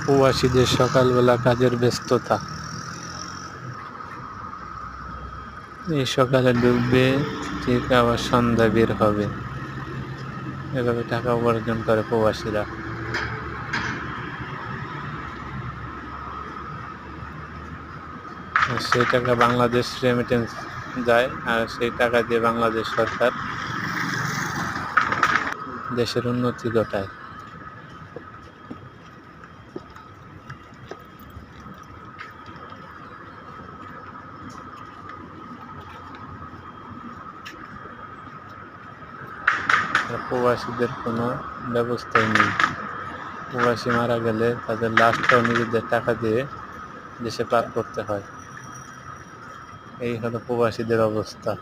প্রবাসীদের সকালবেলা কাজের ব্যস্ততা। এই সকালে ঢুকবে, ঠিক আবার সন্ধ্যায় বের হবে। এভাবে টাকা উপার্জন করে প্রবাসীরা। আর সেই টাকা বাংলাদেশ রেমিটেন্স যায়, আর সেই টাকা দিয়ে বাংলাদেশ সরকার দেশের উন্নতি ঘটায়। আর প্রবাসীদের কোনো ব্যবস্থাই নেই। প্রবাসী মারা গেলে তাদের লাশটাও নিজেদের টাকা দিয়ে দেশে পার করতে হয়। এই হলো প্রবাসীদের অবস্থা।